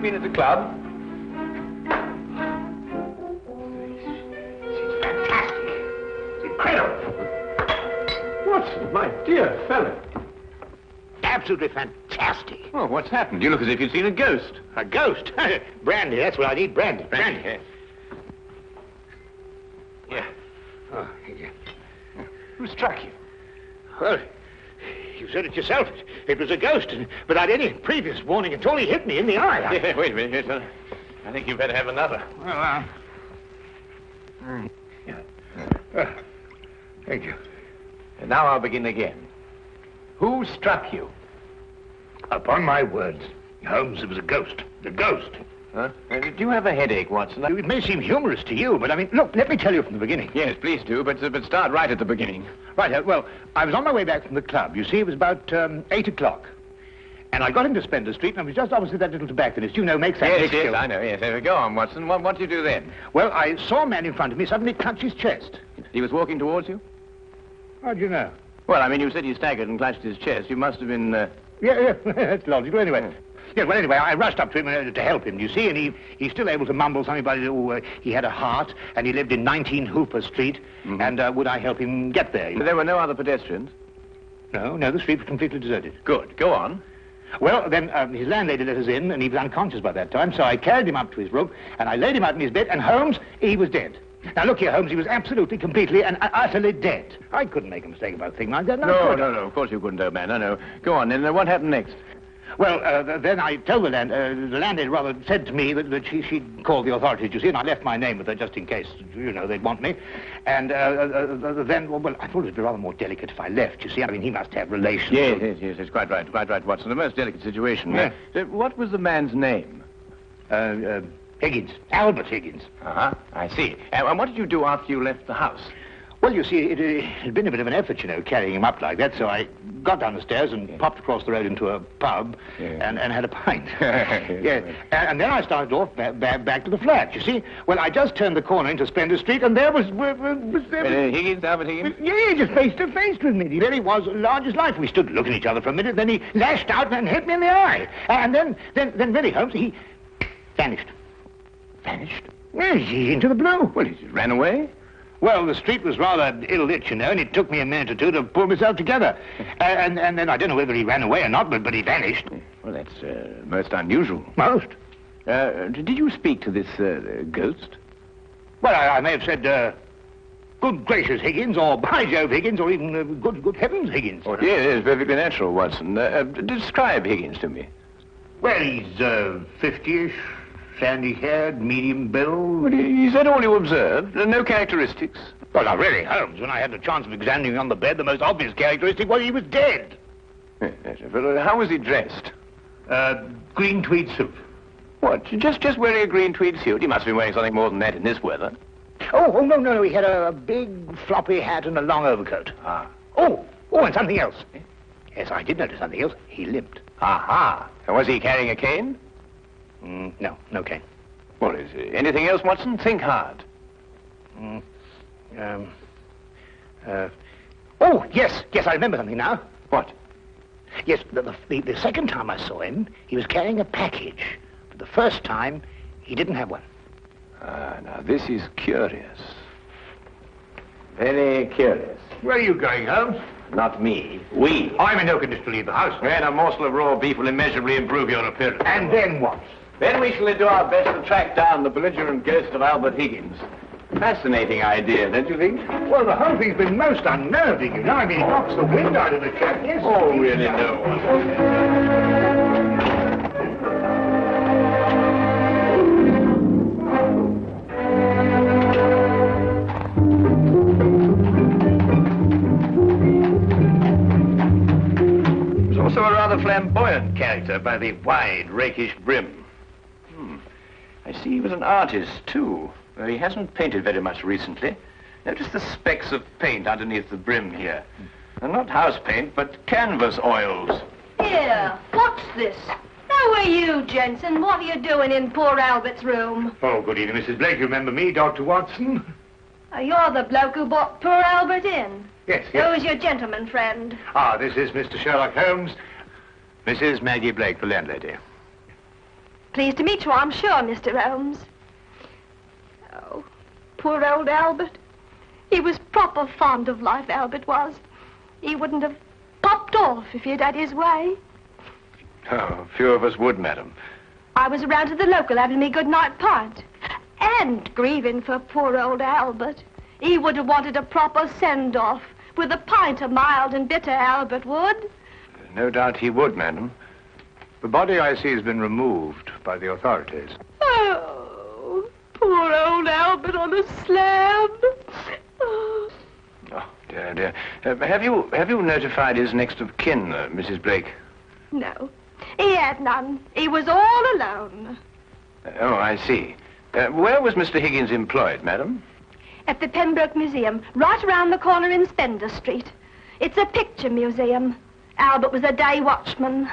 been at the club? It's fantastic. It's incredible. Watson, my dear fellow. Absolutely fantastic. Well, what's happened? You look as if you'd seen a ghost. A ghost? Brandy, that's what I need, brandy. Brandy. Yeah. Oh, thank you. Who struck you? Well, you said it yourself. It was a ghost, and without any previous warning at all, he hit me in the eye. Wait a minute, yes, I think you better have another. Well, thank you. And now I'll begin again. Who struck you? Upon my words, Holmes, it was a ghost. A ghost. Huh? Do you have a headache, Watson? It may seem humorous to you, but I mean, look, let me tell you from the beginning. Yes, please do, but start right at the beginning. Right, well, I was on my way back from the club. You see, it was about 8 o'clock. And I got into Splendor Street, and I was just opposite that little tobacconist, you know, makes that Yes, I know, yes. Go on, Watson. What did you do then? Well, I saw a man in front of me suddenly clutch his chest. He was walking towards you? How do you know? Well, I mean, you said he staggered and clutched his chest. You must have been, Yeah, that's logical. Anyway, yeah, well, anyway, I rushed up to him to help him, you see, and he's still able to mumble something about he had a heart, and he lived in 19 Hooper Street, and would I help him get there? There were no other pedestrians? No, the street was completely deserted. Good. Go on. Well, then his landlady let us in, and he was unconscious by that time, so I carried him up to his room, and I laid him out in his bed, and Holmes, he was dead. Now, look here, Holmes, he was absolutely, completely, and utterly dead. I couldn't make a mistake about a thing like that. No, of course you couldn't, old man. No. Go on, then what happened next? Well, then I told the landlady rather said to me that she'd call the authorities, you see, and I left my name with her just in case, you know, they'd want me. And then, well, I thought it would be rather more delicate if I left, you see. I mean, he must have relations. Yes, it's quite right, Watson. The most delicate situation. Yeah. What was the man's name? Higgins. Albert Higgins. Uh-huh, I see. And what did you do after you left the house? Well, you see, it had been a bit of an effort, you know, carrying him up like that, so I got down the stairs and popped across the road into a pub and had a pint. And then I started off back to the flat, you see. Well, I just turned the corner into Splendor Street, and there was Higgins, Albert Higgins? Yeah, just face to face with me. He really was large as life. We stood looking at each other for a minute, then he lashed out and hit me in the eye. And then really, Holmes, he vanished. Vanished? Yes, into the blue. Well, he ran away? Well, the street was rather ill-lit, you know, and it took me a minute or two to pull myself together. And then I don't know whether he ran away or not, but he vanished. Well, that's most unusual. Most. Did you speak to this ghost? Well, I may have said, good gracious, Higgins, or by Jove, Higgins, or even good heavens, Higgins. Oh, yes, perfectly natural, Watson. Describe Higgins to me. Well, he's 50-ish. Sandy-haired, medium build. Well, is that all you observed? No characteristics? Well, now, really, Holmes, when I had the chance of examining him on the bed, the most obvious characteristic was he was dead. Yes, but how was he dressed? Green tweed suit. What, just wearing a green tweed suit? He must have been wearing something more than that in this weather. Oh, no, he had a big floppy hat and a long overcoat. Ah. Oh, and something else. Yes, I did notice something else. He limped. Aha. And was he carrying a cane? No cane. Well, is there anything else, Watson? Think hard. Oh, yes, I remember something now. What? Yes, the second time I saw him, he was carrying a package. But the first time, he didn't have one. Now this is curious. Very curious. Where are you going, Holmes? Not me. We. I'm in no condition to leave the house. And a morsel of raw beef will immeasurably improve your appearance. And then what? Then we shall do our best to track down the belligerent ghost of Albert Higgins. Fascinating idea, don't you think? Well, the whole thing's been most unnerving, you know. I mean, it knocks the wind out of the chap, yes. Oh, really, no. Also a rather flamboyant character by the wide, rakish brim. I see he was an artist, too. Though he hasn't painted very much recently. Notice the specks of paint underneath the brim here. And not house paint, but canvas oils. Here, what's this? How are you, Jensen? What are you doing in poor Albert's room? Oh, good evening, Mrs. Blake. You remember me, Dr. Watson? You're the bloke who brought poor Albert in. Yes. Who's your gentleman friend? This is Mr. Sherlock Holmes. Mrs. Maggie Blake, the landlady. Pleased to meet you, I'm sure, Mr. Holmes. Oh, poor old Albert. He was proper fond of life, Albert was. He wouldn't have popped off if he'd had his way. Oh, few of us would, madam. I was around to the local having me good night pint. And grieving for poor old Albert. He would have wanted a proper send-off. With a pint of mild and bitter, Albert would. No doubt he would, madam. The body, I see, has been removed by the authorities. Oh, poor old Albert on a slab. Oh, dear, dear. Have you notified his next of kin, Mrs. Blake? no, he had none. He was all alone. Oh, I see. Where was Mr. Higgins employed, madam? At the Pembroke Museum, right around the corner in Spender Street. It's a picture museum. Albert was a day watchman.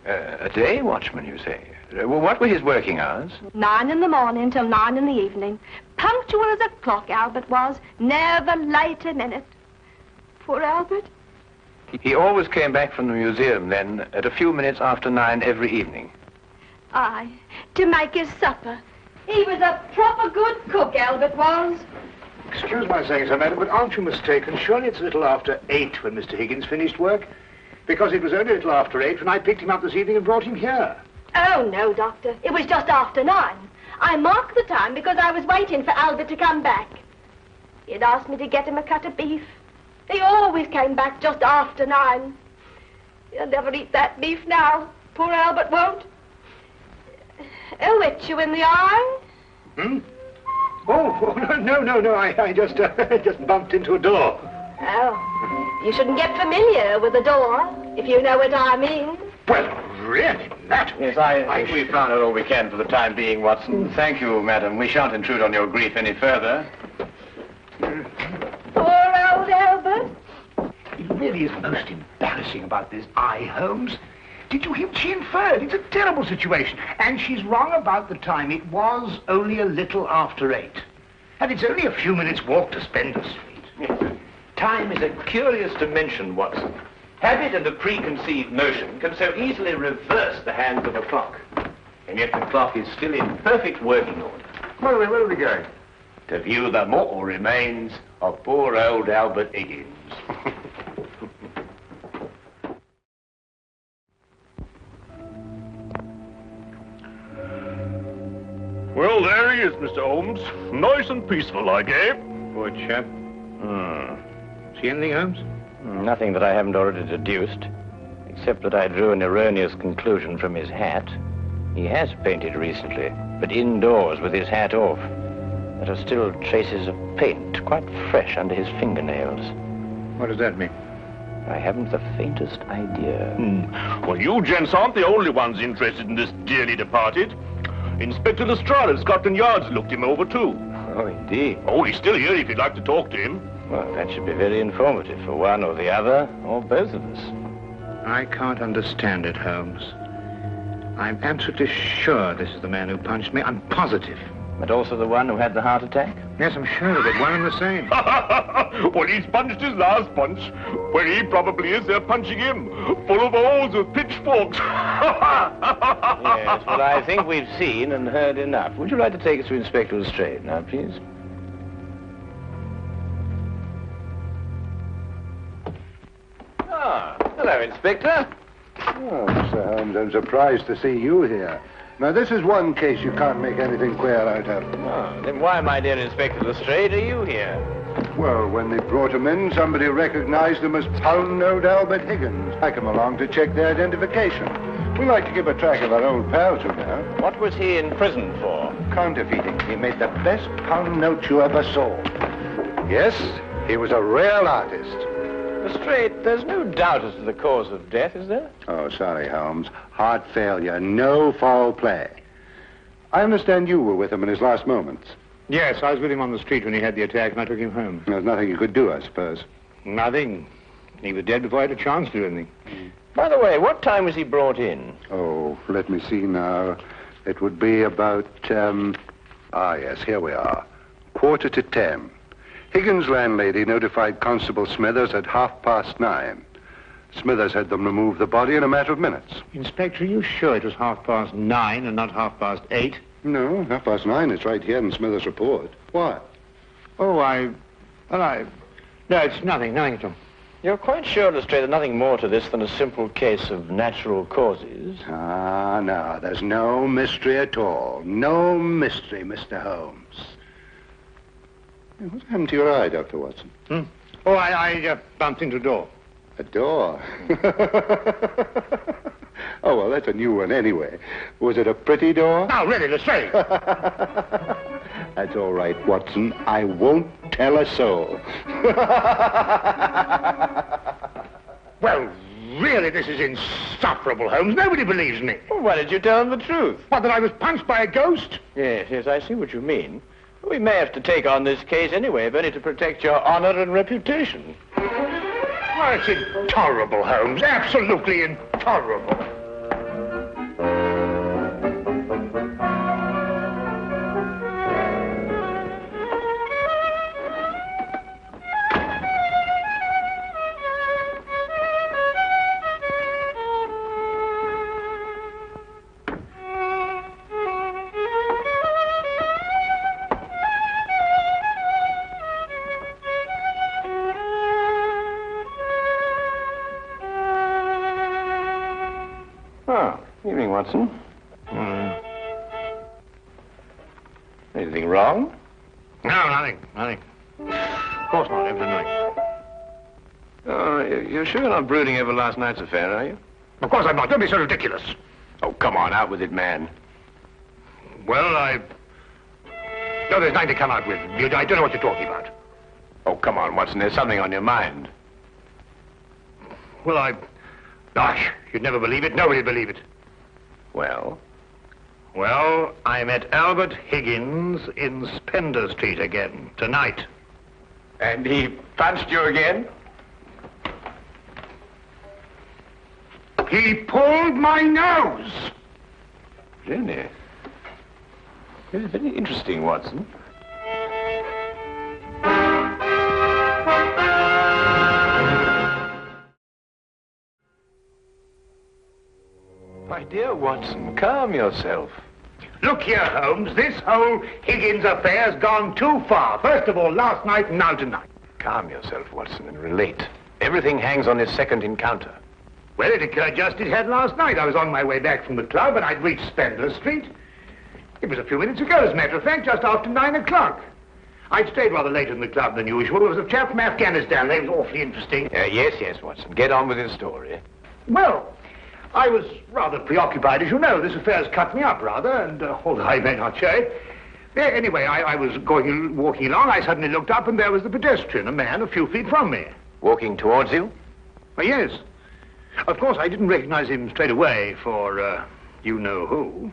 A day watchman, you say? What were his working hours? 9 in the morning till 9 in the evening. Punctual as a clock, Albert was. Never late a minute. Poor Albert. He always came back from the museum, then, at a few minutes after 9 every evening. Aye, to make his supper. He was a proper good cook, Albert was. Excuse my saying so, madam, but aren't you mistaken? Surely it's a little after 8 when Mr. Higgins finished work? Because it was only a little after 8 when I picked him up this evening and brought him here. Oh, no, Doctor. It was just after 9. I marked the time because I was waiting for Albert to come back. He'd asked me to get him a cut of beef. He always came back just after 9. He'll never eat that beef now. Poor Albert won't. He'll hit you in the eye. Hmm? Oh, no. I just bumped into a door. Oh, you shouldn't get familiar with the door, if you know what I mean. Well, really, that... Yes, I think we've found out all we can for the time being, Watson. Thank you, madam. We shan't intrude on your grief any further. Poor old Albert. It really is most embarrassing about this eye, Holmes. Did you hear? She inferred. It's a terrible situation. And she's wrong about the time. It was only a little after 8. And it's only a few minutes' walk to Spender Street. Yes. Time is a curious dimension, Watson. Habit and a preconceived notion can so easily reverse the hands of a clock. And yet the clock is still in perfect working order. Where are we going? To view the mortal remains of poor old Albert Higgins. Well, there he is, Mr. Holmes. Nice and peaceful, like, eh? Poor chap. See anything, Holmes? Nothing that I haven't already deduced, except that I drew an erroneous conclusion from his hat. He has painted recently, but indoors with his hat off. There are still traces of paint, quite fresh under his fingernails. What does that mean? I haven't the faintest idea. Well, you gents aren't the only ones interested in this dearly departed. Inspector Lestrade at Scotland Yard's looked him over, too. Oh, indeed. Oh, he's still here if you'd like to talk to him. Well, that should be very informative for one or the other, or both of us. I can't understand it, Holmes. I'm absolutely sure this is the man who punched me. I'm positive. But also the one who had the heart attack? Yes, I'm sure of it. One and the same. Well, he's punched his last punch. Where he probably is, they're punching him. Full of holes with pitchforks. Yes, well, I think we've seen and heard enough. Would you like to take us to Inspector Lestrade now, please? Ah, hello, Inspector. Oh, Mr. Holmes, I'm surprised to see you here. Now, this is one case you can't make anything queer out of. Oh, then why, my dear Inspector Lestrade, are you here? Well, when they brought him in, somebody recognized him as Pound-Note Albert Higgins. I come along to check their identification. We like to keep a track of our old pals, you know. What was he in prison for? Counterfeiting. He made the best pound note you ever saw. Yes, he was a real artist. Lestrade, there's no doubt as to the cause of death, is there? Oh, sorry, Holmes. Heart failure, no foul play. I understand you were with him in his last moments. Yes, I was with him on the street when he had the attack, and I took him home. There's nothing you could do, I suppose. Nothing. He was dead before I had a chance to do anything. By the way, what time was he brought in? Oh, let me see now. It would be about, yes, here we are. 9:45. Higgins' landlady notified Constable Smithers at 9:30. Smithers had them remove the body in a matter of minutes. Inspector, are you sure it was 9:30 and not 8:30? No, 9:30. It's right here in Smithers' report. Why? Oh, no, it's nothing at all. You're quite sure, Lestrade, there's nothing more to this than a simple case of natural causes? Ah, no, there's no mystery at all. No mystery, Mr. Holmes. What happened to your eye, Dr. Watson? Oh, I bumped into a door. A door? Oh, well, that's a new one anyway. Was it a pretty door? No, really, Lestrade. That's all right, Watson. I won't tell a soul. Well, really, this is insufferable, Holmes. Nobody believes me. Well, why did you tell them the truth? What, that I was punched by a ghost? Yes, I see what you mean. We may have to take on this case anyway, if only to protect your honor and reputation. Well, it's intolerable, Holmes. Absolutely intolerable. Evening, Watson. Anything wrong? No, nothing. Of course not, everything. Oh, you're sure you're not brooding over last night's affair, are you? Of course I'm not. Don't be so ridiculous. Oh, come on, out with it, man. Well, No, there's nothing to come out with. I don't know what you're talking about. Oh, come on, Watson, there's something on your mind. Well, Gosh, you'd never believe it. Nobody'd believe it. Well? Well, I met Albert Higgins in Spender Street again, tonight. And he punched you again? He pulled my nose! Really? It's very interesting, Watson. My dear Watson, calm yourself. Look here, Holmes, this whole Higgins affair's gone too far. First of all, last night and now tonight. Calm yourself, Watson, and relate. Everything hangs on this second encounter. Well, it occurred just as it had last night. I was on my way back from the club and I'd reached Spender Street. It was a few minutes ago, as a matter of fact, just after 9 o'clock. I'd stayed rather later in the club than usual. There was a chap from Afghanistan. They was awfully interesting. Yes, Watson. Get on with your story. Well, I was rather preoccupied, as you know. This affair's cut me up, rather, and although I may not show it. Anyway, I was walking along. I suddenly looked up, and there was the pedestrian, a man a few feet from me. Walking towards you? Oh, yes. Of course, I didn't recognize him straight away for, you-know-who.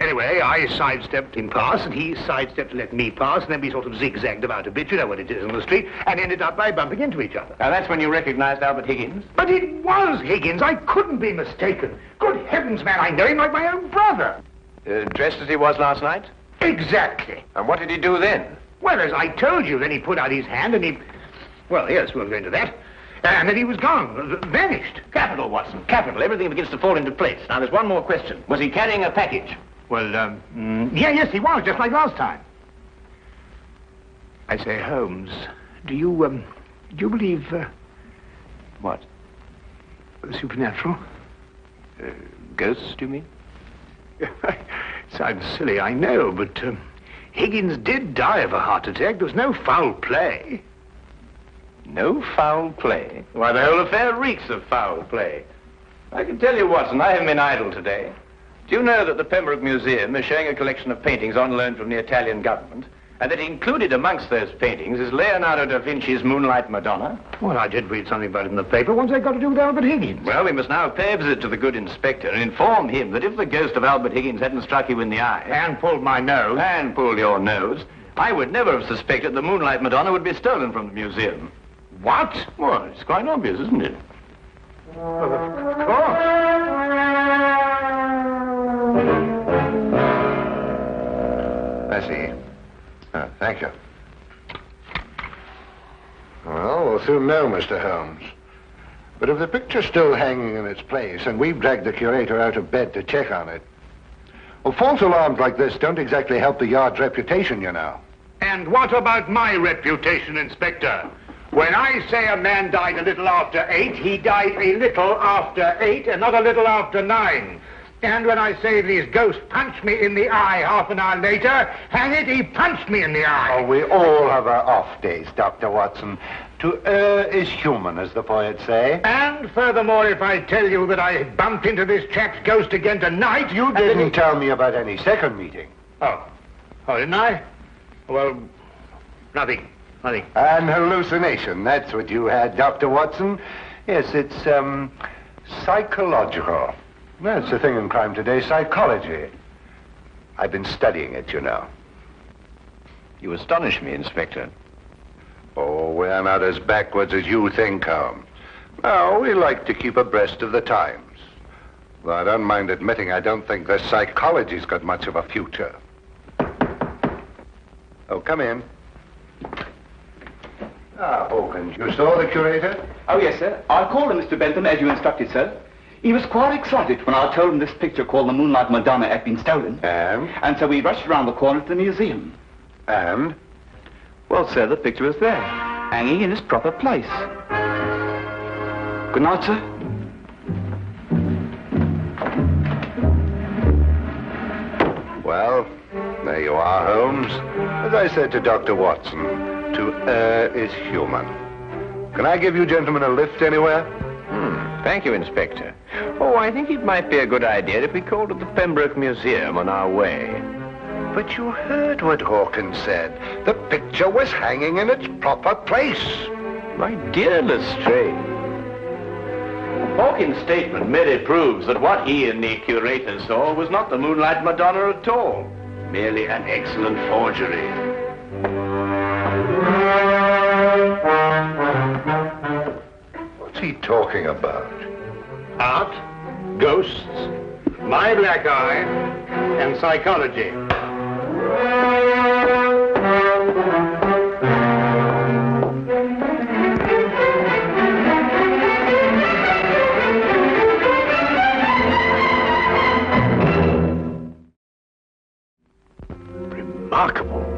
Anyway, I sidestepped him past, and he sidestepped to let me pass, and then we sort of zigzagged about a bit, you know what it is on the street, and ended up by bumping into each other. Now, that's when you recognized Albert Higgins? But it was Higgins. I couldn't be mistaken. Good heavens, man, I know him like my own brother. Dressed as he was last night? Exactly. And what did he do then? Well, as I told you, then he put out his hand, and he... Well, yes, we'll go into that. And then he was gone, vanished. Capital, Watson, capital. Everything begins to fall into place. Now, there's one more question. Was he carrying a package? Well, yes, he was, just like last time. I say, Holmes, do you believe, What? the supernatural? Ghosts, do you mean? Sounds silly, I know, but, Higgins did die of a heart attack. There was no foul play. No foul play? Why, the whole affair reeks of foul play. I can tell you, Watson, I haven't been idle today. Do you know that the Pembroke Museum is showing a collection of paintings on loan from the Italian government, and that included amongst those paintings is Leonardo da Vinci's Moonlight Madonna? Well, I did read something about it in the paper. What's that got to do with Albert Higgins? Well, we must now pay a visit to the good inspector and inform him that if the ghost of Albert Higgins hadn't struck you in the eye... And pulled my nose. And pulled your nose, I would never have suspected the Moonlight Madonna would be stolen from the museum. What? Well, it's quite obvious, isn't it? Well, of course. I see. Thank you. Well, we'll soon know, Mr. Holmes. But if the picture's still hanging in its place, and we've dragged the curator out of bed to check on it, well, false alarms like this don't exactly help the yard's reputation, you know. And what about my reputation, Inspector? When I say a man died a little after 8, he died a little after 8 and not a little after 9. And when I say these ghosts punched me in the eye half an hour later, hang it, he punched me in the eye. Oh, we all have our off days, Dr. Watson. To err is human, as the poets say. And furthermore, if I tell you that I bumped into this chap's ghost again tonight, you didn't tell me about any second meeting. Oh, didn't I? Well, nothing. An hallucination, that's what you had, Dr. Watson. Yes, it's, psychological. That's the thing in crime today, psychology. I've been studying it, you know. You astonish me, Inspector. Oh, we're not as backwards as you think, Holmes. No, we like to keep abreast of the times. Though I don't mind admitting I don't think the psychology's got much of a future. Oh, come in. Ah, Hawkins, you saw the curator? Oh, yes, sir. I called him, Mr. Bentham, as you instructed, sir. He was quite excited when I told him this picture called the Moonlight Madonna had been stolen. And so we rushed around the corner to the museum. And? Well, sir, the picture was there, hanging in its proper place. Good night, sir. Well, there you are, Holmes. As I said to Dr. Watson, to err is human. Can I give you gentlemen a lift anywhere? Thank you, Inspector. Oh, I think it might be a good idea if we called at the Pembroke Museum on our way. But you heard what Hawkins said. The picture was hanging in its proper place. My dear Lestrade, Hawkins' statement merely proves that what he and the curator saw was not the Moonlight Madonna at all. Merely an excellent forgery. What's he talking about? Art, ghosts, my black eye, and psychology.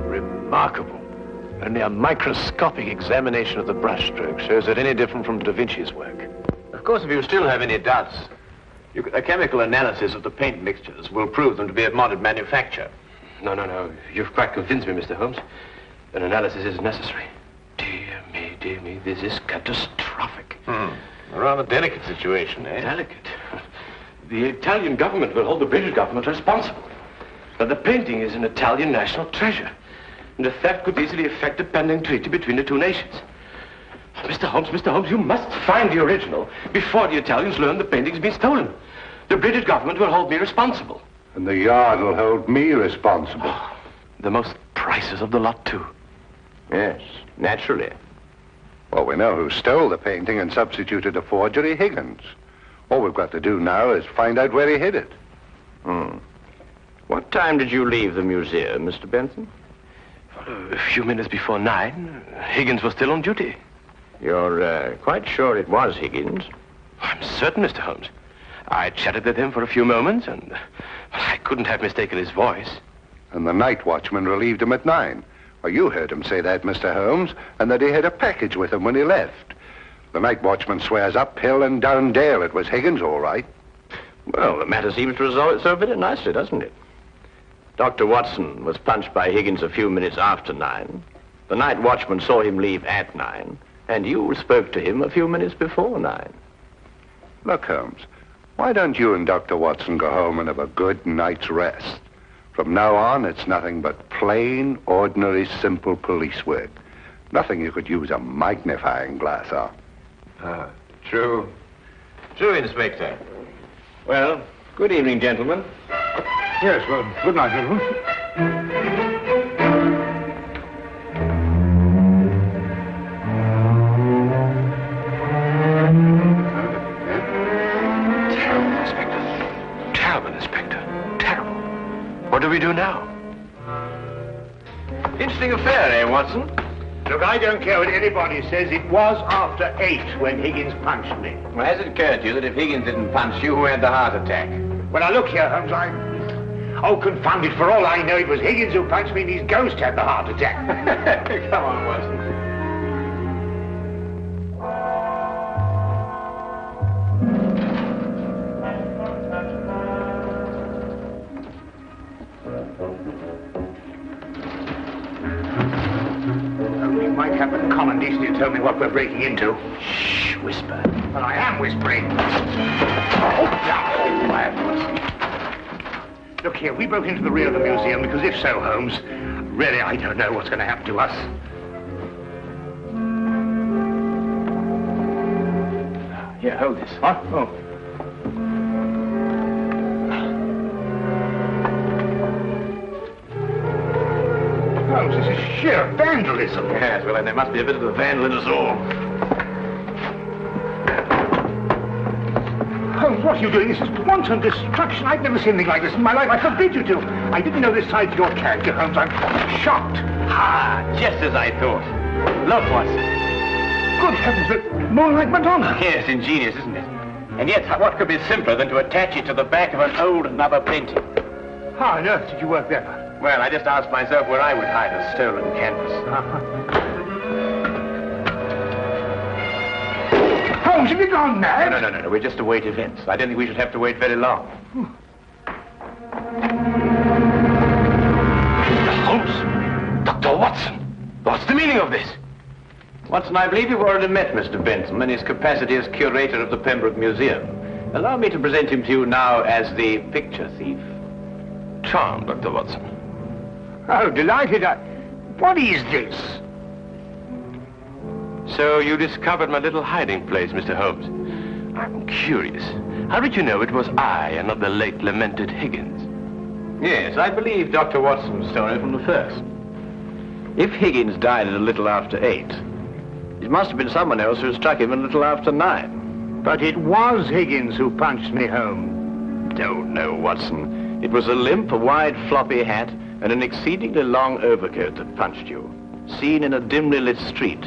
Remarkable. Only a microscopic examination of the brushstroke shows it any different from Da Vinci's work. Of course, if you still have any doubts, a chemical analysis of the paint mixtures will prove them to be of modern manufacture. No. You've quite convinced me, Mr. Holmes. An analysis is necessary. Dear me, this is catastrophic. A rather delicate situation, eh? Delicate? The Italian government will hold the British government responsible. But the painting is an Italian national treasure. And the theft could easily affect a pending treaty between the two nations. Mr. Holmes, you must find the original before the Italians learn the painting's been stolen. The British government will hold me responsible. And the yard will hold me responsible. The most priceless of the lot, too. Yes, naturally. Well, we know who stole the painting and substituted a forgery, Higgins. All we've got to do now is find out where he hid it. What time did you leave the museum, Mr. Benson? A few minutes before 9. Higgins was still on duty. You're quite sure it was Higgins? I'm certain, Mr. Holmes. I chatted with him for a few moments, and I couldn't have mistaken his voice. And the night watchman relieved him at 9. Well, you heard him say that, Mr. Holmes, and that he had a package with him when he left. The night watchman swears up hill and down dale it was Higgins, all right. Well, the matter seems to resolve itself very nicely, doesn't it? Dr. Watson was punched by Higgins a few minutes after 9. The night watchman saw him leave at 9. And you spoke to him a few minutes before 9. Look, Holmes, why don't you and Dr. Watson go home and have a good night's rest? From now on, it's nothing but plain, ordinary, simple police work. Nothing you could use a magnifying glass on. True. True, Inspector. Well, good evening, gentlemen. Yes, well, good night, gentlemen. Terrible, Inspector. Terrible. What do we do now? Interesting affair, eh, Watson? Look, I don't care what anybody says. It was after 8 when Higgins punched me. Well, has it occurred to you that if Higgins didn't punch you, who had the heart attack? Well, now look here, Holmes, Oh, confound it, for all I know, it was Higgins who punched me and his ghost had the heart attack. Come on, Watson. We might have the common decency to tell me what we're breaking into. Shh, whisper. Well, I am whispering. Oh, now, quiet, Watson. Look here, we broke into the rear of the museum because if so, Holmes, really I don't know what's going to happen to us. Here, hold this. What? Oh. Holmes, this is sheer vandalism. Yes, well, then there must be a bit of a vandal in us all. Holmes, what are you doing? This is wanton destruction. I've never seen anything like this in my life. I forbid you to. I didn't know this side of your character, Holmes. I'm shocked. Ah, just as I thought. Look, Watson. Good heavens, the Moonlight Madonna. Yes, ingenious, isn't it? And yet, what could be simpler than to attach it to the back of an old rubber painting? How on earth did you work that out? Well, I just asked myself where I would hide a stolen canvas. Holmes, have you gone mad? No. We just await events. I don't think we should have to wait very long. Holmes! Dr. Watson! What's the meaning of this? Watson, I believe you've already met Mr. Bentham in his capacity as curator of the Pembroke Museum. Allow me to present him to you now as the picture thief. Charmed, Dr. Watson. Oh, delighted. What is this? So you discovered my little hiding place, Mr. Holmes. I'm curious. How did you know it was I and not the late lamented Higgins? Yes, I believe Dr. Watson's story from the first. If Higgins died at a little after 8, it must have been someone else who struck him a little after 9. But it was Higgins who punched me home. Don't know, Watson. It was a limp, a wide, floppy hat, and an exceedingly long overcoat that punched you. Seen in a dimly lit street.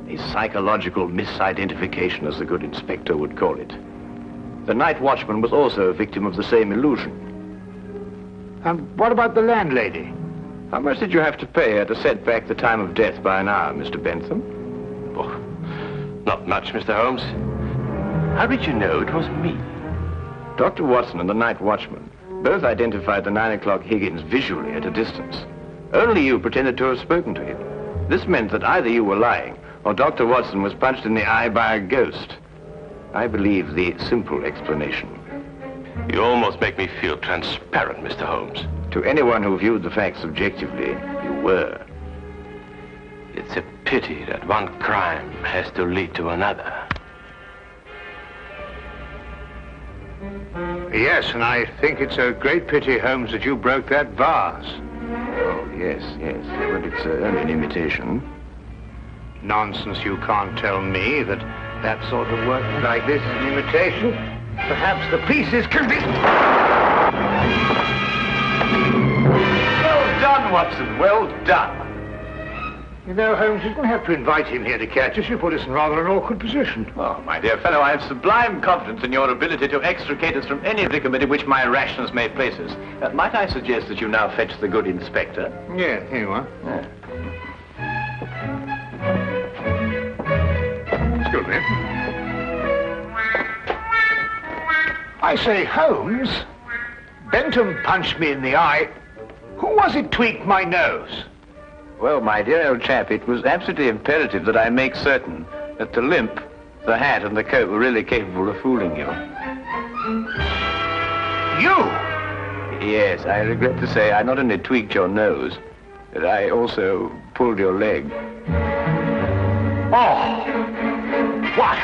A psychological misidentification, as the good inspector would call it. The night watchman was also a victim of the same illusion. And what about the landlady? How much did you have to pay her to set back the time of death by an hour, Mr. Bentham? Oh, not much, Mr. Holmes. How did you know it was me? Dr. Watson and the night watchman both identified the 9 o'clock Higgins visually at a distance. Only you pretended to have spoken to him. This meant that either you were lying or Dr. Watson was punched in the eye by a ghost. I believe the simple explanation. You almost make me feel transparent, Mr. Holmes. To anyone who viewed the facts objectively, you were. It's a pity that one crime has to lead to another. Yes, and I think it's a great pity, Holmes, that you broke that vase. Oh, yes. Well, it's only an imitation. Nonsense, you can't tell me that sort of work like this is an imitation. Perhaps the pieces can be... Well done, Watson, well done. You know, Holmes, you didn't have to invite him here to catch us. You put us in rather an awkward position. Oh, my dear fellow, I have sublime confidence in your ability to extricate us from any predicament in which my rashness may place us. Might I suggest that you now fetch the good inspector? Yeah, here you are. Yeah. Excuse me. I say, Holmes, Bentham punched me in the eye. Who was it tweaked my nose? Well, my dear old chap, it was absolutely imperative that I make certain that the limp, the hat, and the coat were really capable of fooling you. You? Yes, I regret to say I not only tweaked your nose, but I also pulled your leg. Oh! What?